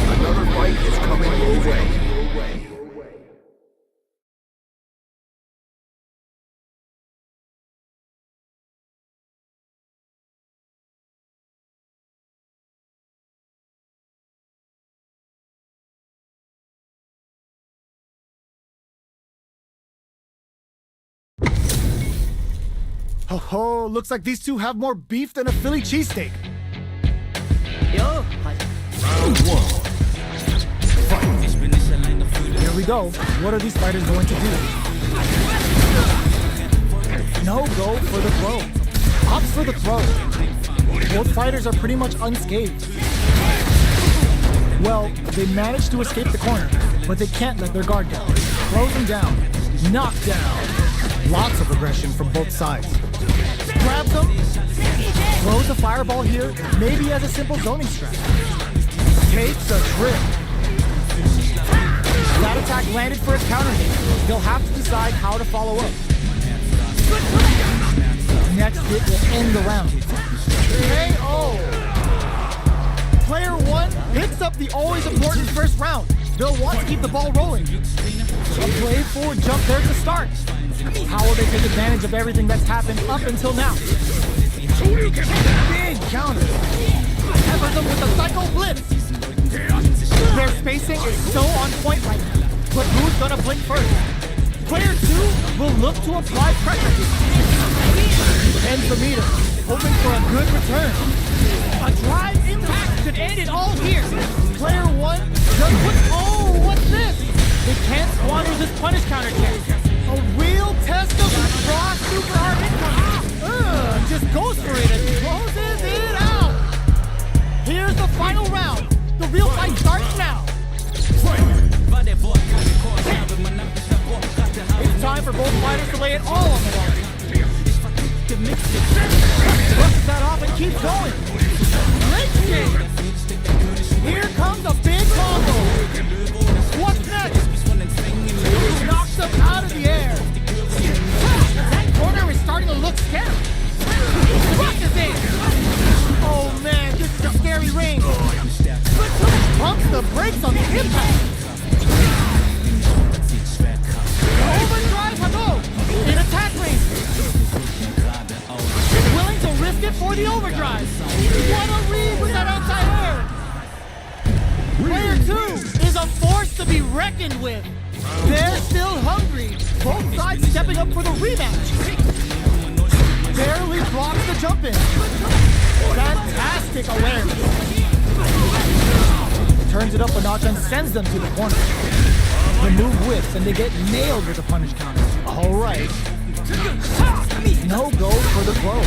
Another fight is coming your way. Ho ho, looks like these two have more beef than a Philly cheesesteak. Round one. Here we go. What are these fighters going to do? No go for the throw. Opts for the throw. Both fighters are pretty much unscathed. Well, they managed to escape the corner, but they can't let their guard down. Throws him down. Knocked down. Lots of aggression from both sides. Grabs him. Throws a fireball here, maybe as a simple zoning strat. Takes a trip. That attack landed for a counter hit. They'll have to decide how to follow up. Next hit will end the round. KO! Player one picks up the always important first round. They'll want to keep the ball rolling. A play forward jump there to start. How will they take advantage of everything that's happened up until now? Big counter. Peppers them with a psycho blitz. Their spacing is so on point right now. But who's gonna blink first? Player two will look to apply pressure. Ends the meter, hoping for a good return. A drive impact could end it all here. Player one just puts. Oh, what's this? They can't squander this punish counter chance. A real test of raw super hard income. Just goes for it and closes it out. Here's the final round. The real fight starts now. It's time for both fighters to lay it all on the line. Brushes that off and keeps going. Great kick. Here comes a big combo. What's next? Knocks him out of the air. That corner is starting to look scary. Crushes it. Oh man, this is a scary ring. Pumps the brakes on the impact. Overdrive Hago in attack range. Willing to risk it for the overdrive. What a read with that outside air. Player two is a force to be reckoned with. They're still hungry. Both sides stepping up for the rematch. Barely blocks the jump in. Fantastic awareness. Turns it up a notch and sends them to the corner. The move whips and they get nailed with a punish counter. All right. No go for the throw.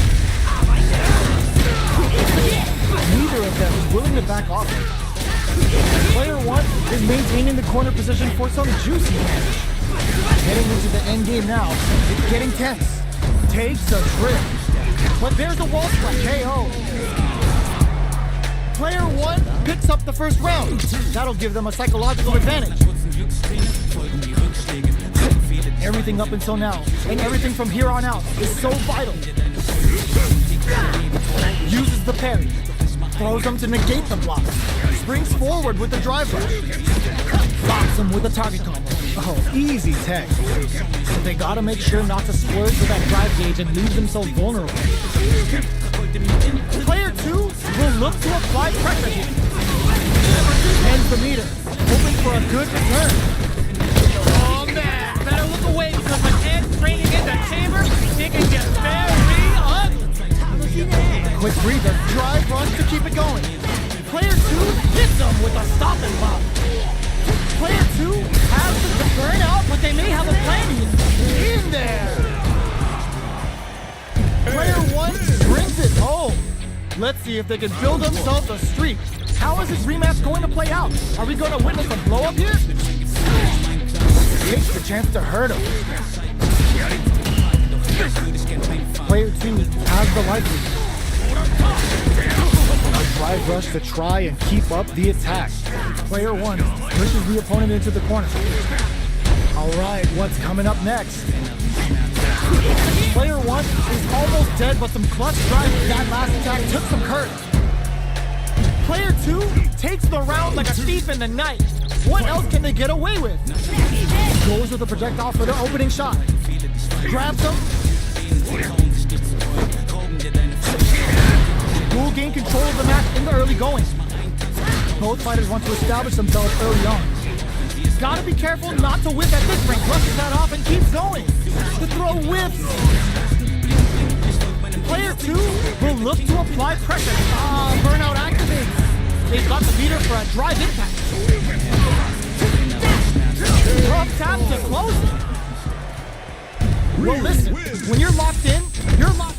Neither of them is willing to back off. Player one is maintaining the corner position for some juicy damage. Heading into the end game now, it's getting tense. Takes a trip. But there's a wall splash. KO. Player one picks up the first round. That'll give them a psychological advantage. Everything up until now, and everything from here on out, is so vital. Uses the parry. Throws them to negate the block. Springs forward with the drive rush. Blocks him with a target combo. Oh, easy tech. But they gotta make sure not to splurge with that drive gauge and leave themselves vulnerable. Player two will look to apply pressure here. Ends the meter, hoping for a good return. Oh man, better look away because when Ed's training in the chamber, it can get very ugly. Quick breather, drive runs to keep it going. Player two hits them with a stop and pop. Player two has the burn out, but they may have a plan here. In there. Player one brings it home. Let's see if they can build themselves a streak. How is this rematch going to play out? Are we going to witness a blow up here? Takes the chance to hurt him. Player two has the life lead. A drive rush to try and keep up the attack. Player one pushes the opponent into the corner. Alright, what's coming up next? Player 1 is almost dead, but some clutch drive with that last attack took some courage. Player 2 takes the round like a thief in the night. What else can they get away with? Goes with a projectile for their opening shot. Grabs them. Will gain control of the match in the early going. Both fighters want to establish themselves early on. Gotta be careful not to whip at this range. Brushes that off and keeps going. The throw whips. Player 2 will look to apply pressure. Burnout activates. They've got the meter for a drive impact. Rough tap to close it. Well, listen, when you're locked in, you're locked.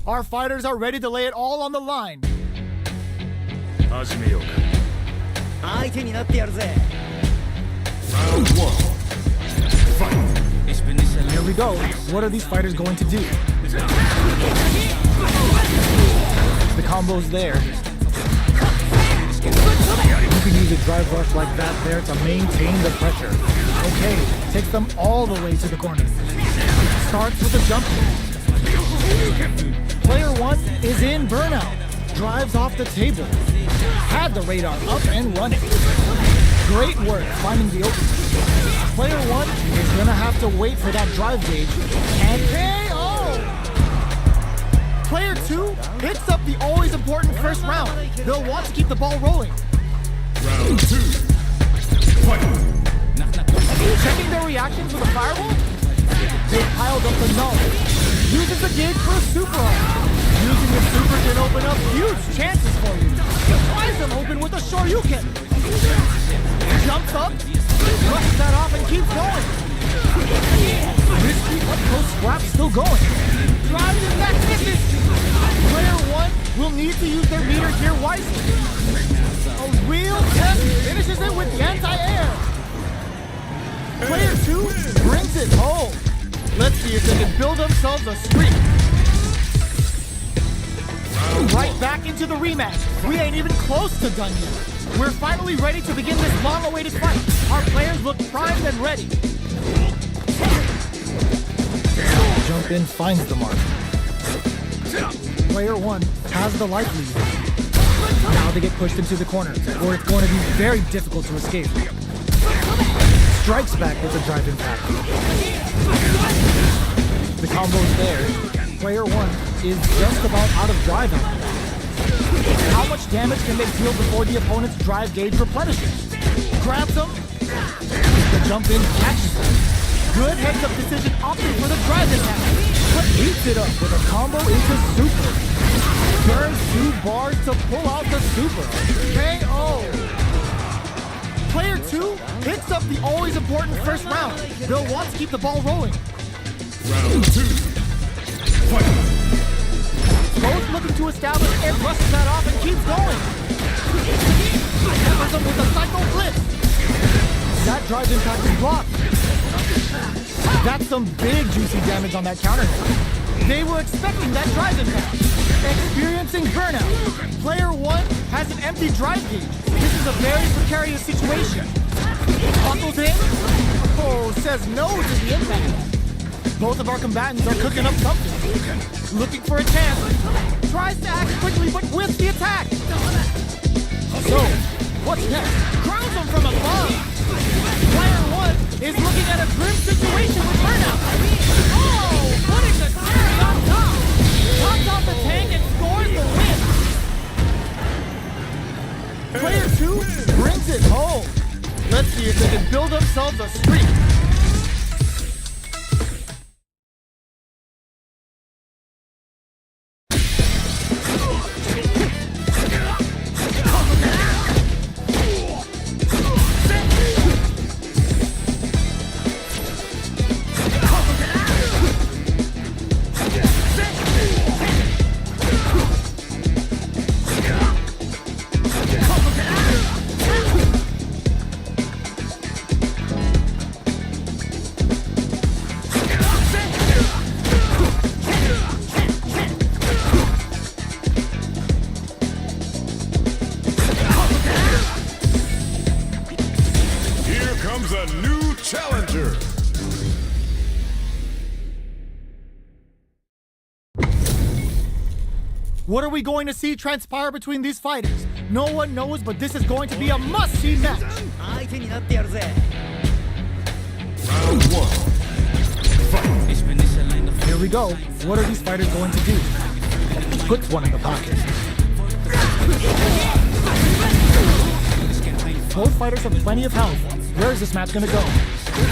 Our fighters are ready to lay it all on the line. Round 1. Fight. Here we go. What are these fighters going to do? The combo's there. You can use a drive rush like that there to maintain the pressure. Okay, takes them all the way to the corner. Starts with a jump. Player 1 is in burnout. Drives off the table. Had the radar up and running. Great work finding the opening. Player 1 is gonna have to wait for that drive gauge and KO! Player 2 hits up the always important first round. They'll want to keep the ball rolling. Round 2. Fight. Checking their reactions with a fireball? They piled up the knowledge. Uses the gauge for a super arm. Using the super can open up huge chances for you. Tries them open with a Shoryuken. Jumps up, brushes that off and keeps going. Risky up close scrap still going. Drives it back misses. Player 1 will need to use their meter here wisely. A real test finishes it with the anti-air. Player 2 brings it home. Let's see if they can build themselves a streak. Right back into the rematch. We ain't even close to done yet. We're finally ready to begin this long-awaited fight. Our players look primed and ready. Jump in finds the mark. Player 1 has the life lead. Now they get pushed into the corner, or it's going to be very difficult to escape. Strikes back with a drive impact. The combo's there. Player 1 is just about out of drive ammo. How much damage can they deal before the opponent's drive gauge replenishes? Grabs them. The jump in catches them. Good heads-up decision opting for the drive attack. But beats it up with a combo into super. Burns 2 bars to pull out the super. KO. Player 2 hits up the always important first round. They'll want to keep the ball rolling. Round 2. Fight. Both looking to establish and brushes that off and keeps going. Hammers them with a psycho flip. That drive impact is blocked. That's some big juicy damage on that counter. They were expecting that drive impact. Experiencing burnout. Player 1 has an empty drive gauge. This is a very precarious situation. Buckles in. Oh, says no to the impact. Both of our combatants are cooking up something. Looking for a chance. Tries to act quickly, but whiffs the attack. So, what's next? Crowns him from above. Player 1 is looking at a grim situation with burnout. Oh, putting the cherry on top. What are we going to see transpire between these fighters? No one knows, but this is going to be a must-see match. 相手になってやるぜ Round one. Here we go. What are these fighters going to do? Puts one in the pocket. Both fighters have plenty of health. Where is this match going to go?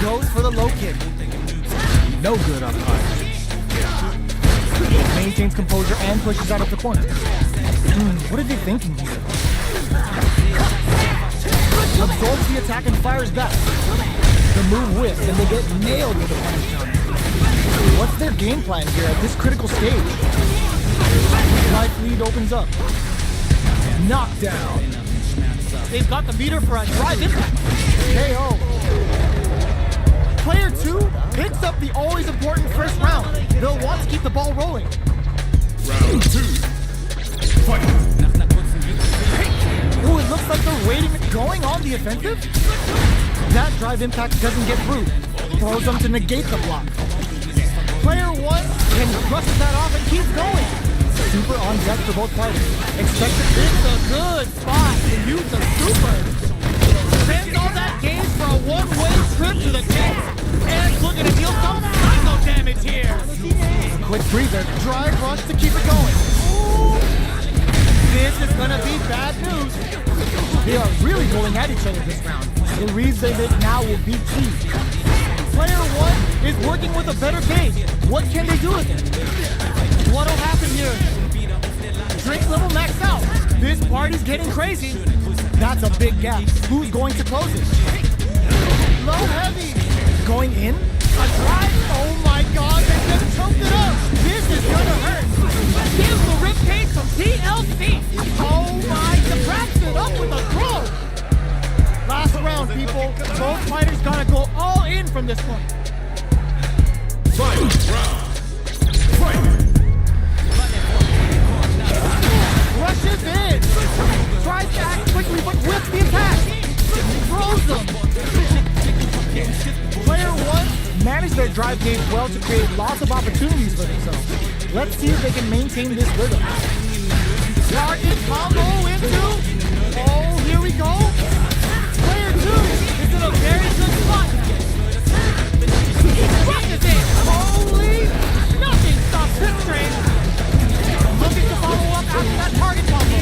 Goes for the low kick. No good on high. Maintains composure and pushes out of the corner. What are they thinking here? Absorbs the attack and fires back. The move whiffs and they get nailed with a punish counter. What's their game plan here at this critical stage? Life lead opens up. Knockdown. They've got the meter for a drive impact. KO. Player 2 picks up the always important first round. They'll want to keep the ball rolling. Round two. Fight. Ooh, it looks like they're waiting, going on the offensive. That drive impact doesn't get through. Throws them to negate the block. Player 1 can brush that off and keeps going. Super on deck for both fighters. Expect it's a good spot to use the super. Spends all that gauge for a one-way trip to the chest. And looking to deal some psycho damage here. Quick breather, drive rush to keep it going. Ooh. This is gonna be bad news. They are really going at each other this round. The reads they make now will be key. Player 1 is working with a better gauge. What can they do with it? What'll happen here? Drink level maxed out. This party's getting crazy. That's a big gap. Who's going to close it? Low heavy. Going in? A drive? Oh my god, they just choked it up. This is gonna hurt. Gives the ribcage some TLC. Oh my, wraps it up with a throw. Last round, people. Both fighters gotta go all in from this point. Final round. Fight. Rushes in. Tries to act quickly, but whips the attack. Throws them. Player 1 managed their drive gauge well to create lots of opportunities for themselves. Let's see if they can maintain this rhythm. Target combo into. Oh, here we go. Player 2 is in a very good spot. Rushes in. Holy, nothing stops this train. Looking to follow up after that target combo.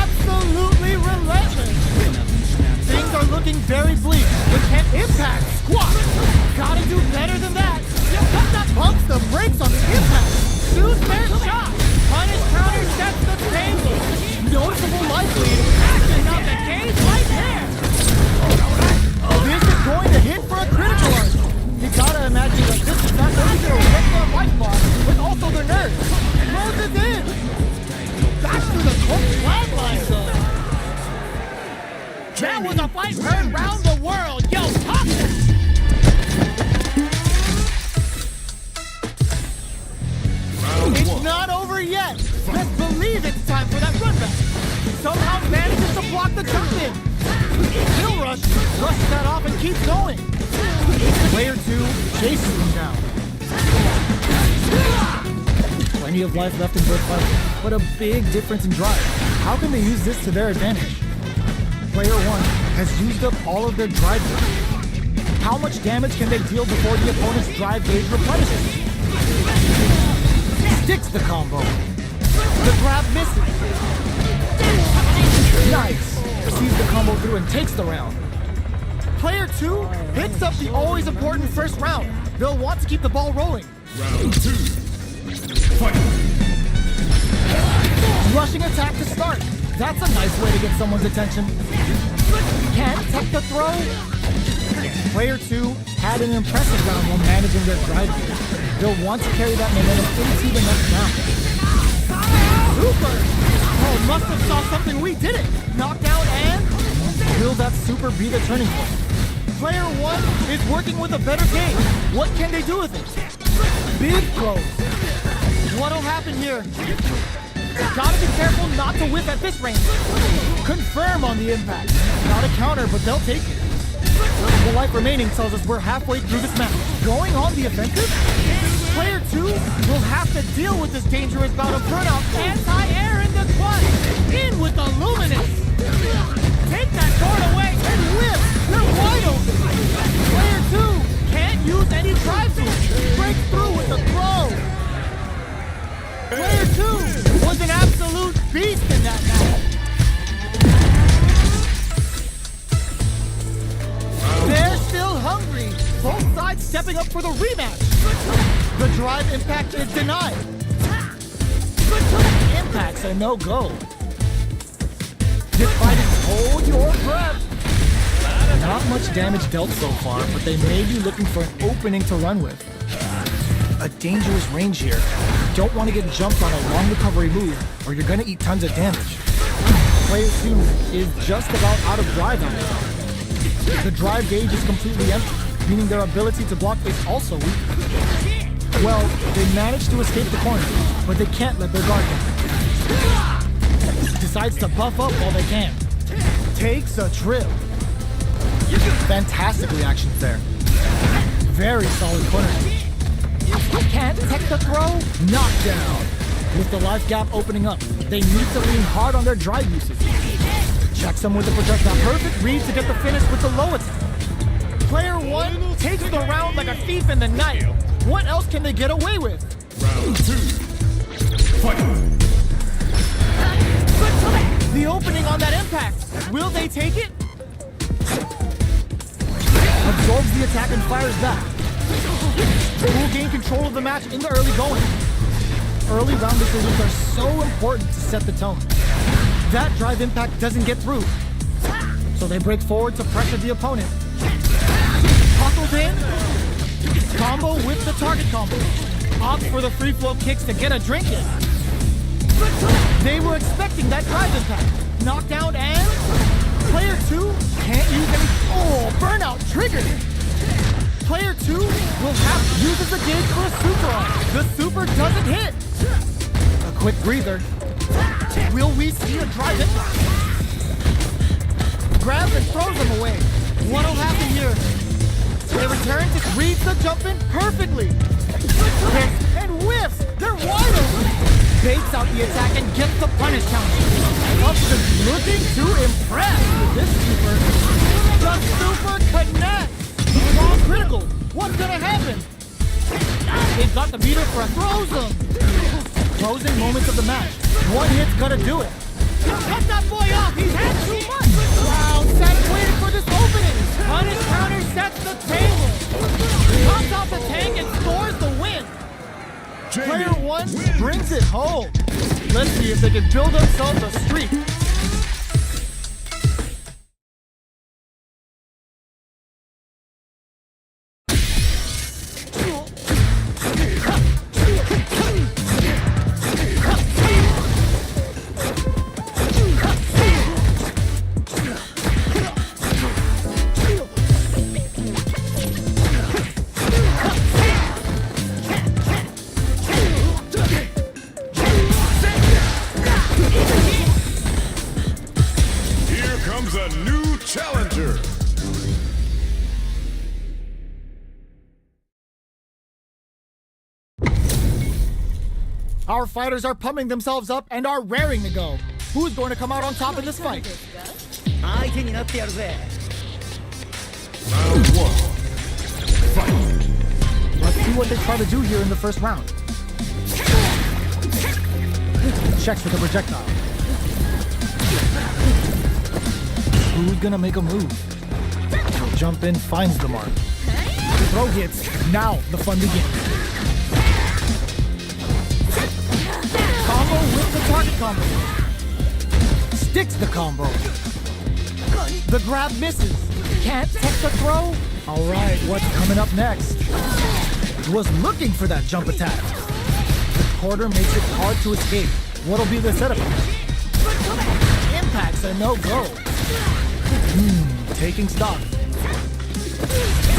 Absolutely relentless. Things are looking very bleak. With an impact squat. Gotta do better than that. That pumps the brakes on the impact. Choose their shot. Punish counter sets the table. Noticeable life lead. Acting out the cage right there. This is going to hit for a critical arc. You gotta imagine that this is not only going to wreck their life bar, but also their nerves. Close it in. Back to the coach flatline though. That was a fight heard round the world. Yo, talk It's not over yet. Let's believe it's time for that run back. Somehow manages to block the jump in. Hill rush, brushes that off and keeps going. Player 2 chases him down. Plenty of life left in both fighters, but a big difference in drive. How can they use this to their advantage? Player 1 has used up all of their drive gauge. How much damage can they deal before the opponent's drive gauge replenishes? Sticks the combo. The grab misses. Nice. Sees the combo through and takes the round. Player 2 picks up the always important first round. They'll want to keep the ball rolling. Round 2. Fight. Rushing attack to start. That's a nice way to get someone's attention. Can't take the throw. Player 2 had an impressive round while managing their drive gauge. They'll want to carry that momentum into the next round. Super! Oh, must have saw something we didn't. Knockdown and will that super be the turning point? Player 1 is working with a better game. What can they do with it? Big throws. What'll happen here? Gotta be careful not to whip at this range. Confirm on the impact. Not a counter, but they'll take it. The life remaining tells us we're halfway through this match. Going on the offensive? Player 2 will have to deal with this dangerous bout of burnout. Anti-air in the clutch. In with the luminous. Take that sword away and whip. They're wide open. Player 2 can't use any drive through. Breaks through with the throw. Player 2 was an absolute beast in that match. They're still hungry. Both sides stepping up for the rematch. The drive impact is denied. Impact's a no-go. This fight is hold your breath. Not much damage dealt so far, but they may be looking for an opening to run with. A dangerous range here. You don't want to get jumped on a long recovery move, or you're going to eat tons of damage. Player 2 is just about out of drive on it. The drive gauge is completely empty, meaning their ability to block is also weak. Well, they managed to escape the corner, but they can't let their guard down. Decides to buff up while they can. Takes a trip. Fantastic reactions there. Very solid corner. Can't detect the throw. Knockdown. With the life gap opening up, they need to lean hard on their drive usage. Checks them with the projectile. Perfect read to get the finish with the low attack. Player 1 takes the round like a thief in the night. What else can they get away with? Round 2. Fight. The opening on that impact. Will they take it? Absorbs the attack and fires back. Will gain control of the match in the early going. Early round decisions are so important to set the tone. That drive impact doesn't get through, so they break forward to pressure the opponent. Hustled in, combo with the target combo. Opt for the free flow kicks to get a drink in. They were expecting that drive impact. Knockdown and player 2 can't use any. Oh, burnout triggered. Player 2 will have to use the gauge for a super on. The super doesn't hit. A quick breather. Will we see a drive impact? Grabs and throws them away. What'll happen here? They return to reads the jump in perfectly. Hits and whiffs. They're wide open. Baits out the attack and gets the punish counter. Upson looking to impress with this super. The super connects. All critical. What's gonna happen? They've got the meter for a throws them. Closing moments of the match. One hit's gonna do it. Cut that boy off. He's had too much. Wow, Saturn waiting for this opening. Punish counter sets the table. Comes off the tank and scores the win. Player 1 brings it home. Let's see if they can build themselves a streak. A new challenger. Our fighters are pumping themselves up and are raring to go. Who's going to come out on top in this fight? Round 1. Fight. Let's see what they try to do here in the first round. Checks with a projectile. Who's gonna make a move? Jump in, finds the mark. Throw hits. Now the fun begins. Combo with the target combo. Sticks the combo. The grab misses. Can't take the throw. All right, what's coming up next? Was looking for that jump attack. The quarter makes it hard to escape. What'll be the setup? Impact's a no-go. Taking stock.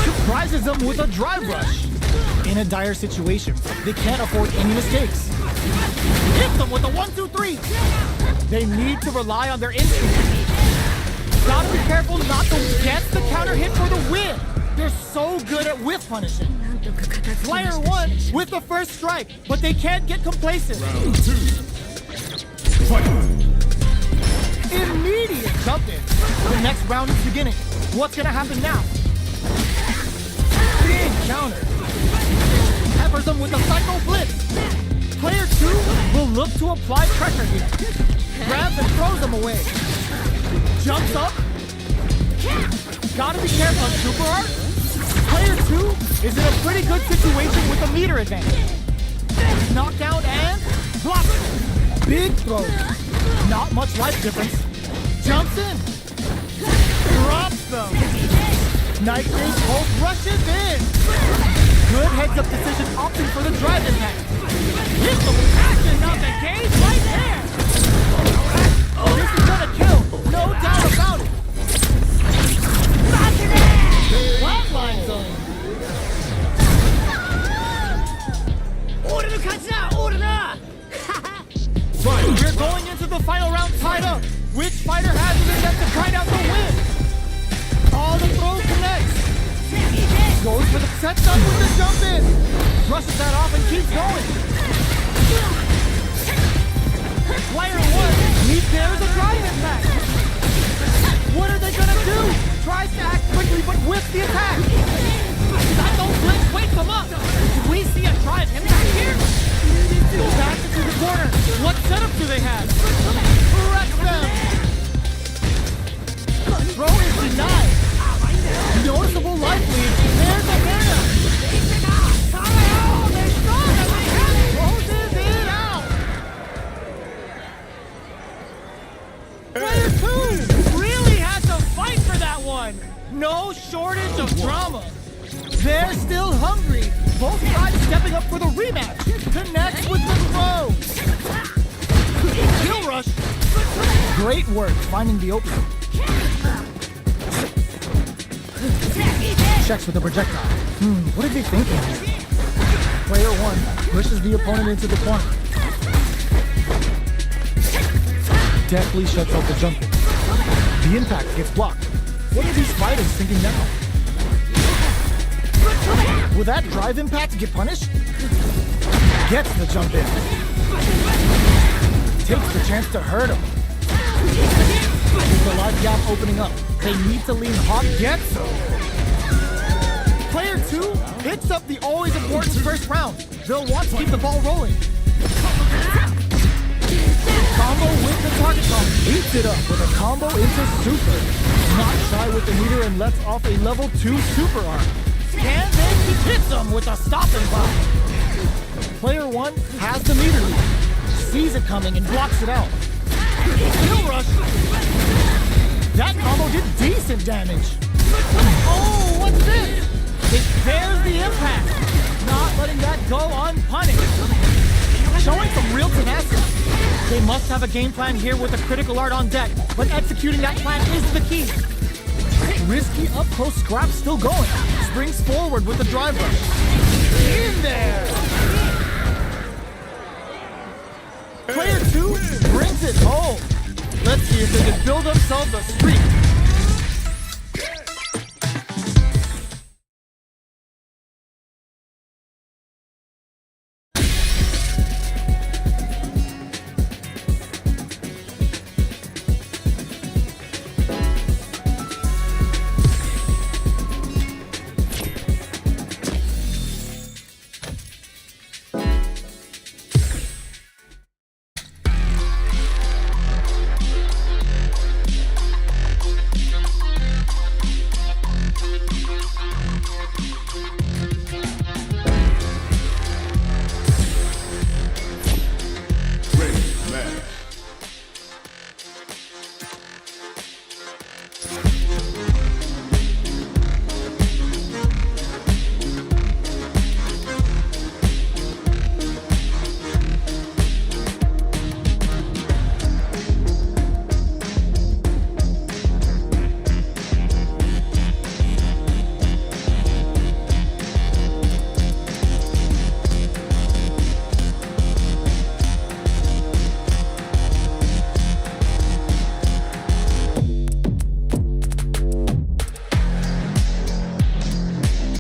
Surprises them with a drive rush. In a dire situation, they can't afford any mistakes. Hit them with a 1-2-3. They need to rely on their instincts. Gotta be careful not to get the counter hit for the win. They're so good at whiff punishing. Player 1 with the first strike, but they can't get complacent. Round 2. Fight! Immediate jump in. The next round is beginning. What's gonna happen now? Big counter. Peppers them with a psycho blitz. Player 2 will look to apply pressure here. Grabs and throws them away. Jumps up. Gotta be careful on super art. Player 2 is in a pretty good situation with a meter advantage. Knockdown and block. Big throw. Not much life difference. Jumps in. Drops them. Nightwing Pulse rushes in. Good heads-up decision opting for the drive impact. Hit the passion out the cage right there. Oh, this is gonna kill. No doubt about it. Flatline zone. We're going into the final round tied up. Which fighter has the chance to grind out the win? All the throws connects. Goes for the set up with the jump in. Brushes that off and keeps going. Player 1 needs there is a drive impact. What are they gonna do? Tries to act quickly but whiffs the attack. Psycho Blitz wakes him up. Do we see a drive impact here? Back into the corner. What setup do they have? Wreck them. Throw is denied. Noticeable life lead. There's a winner. Closes it out. Player 2 really had to fight for that one. No shortage of drama. They're still hungry. Both sides stepping up for the rematch. Connects with the throw. Kill rush. Great work finding the opening. Checks with the projectile. What are they thinking here? Player 1 pushes the opponent into the corner. Deftly shuts out the jump in. The impact gets blocked. What are these fighters thinking now? Will that drive impact get punished? Gets the jump in. Takes the chance to hurt him. With the life gap opening up, they need to lean hard. Gets him. Player 2 picks up the always important first round. They'll want to keep the ball rolling. Combo with the target combo. Eats it up with a combo into super. Not shy with the meter and lets off a level 2 super arm. And then he hits them with a stop and block. Player 1 has the meter lead. Sees it coming and blocks it out. Kill rush. That combo did decent damage. Oh, what's this? It bears the impact. Not letting that go unpunished. Showing some real tenacity. They must have a game plan here with a critical art on deck, but executing that plan is the key. Risky up-close scrap still going. Springs forward with the drive rush. In there! Player 2 brings it home. Let's see if they can build themselves a streak.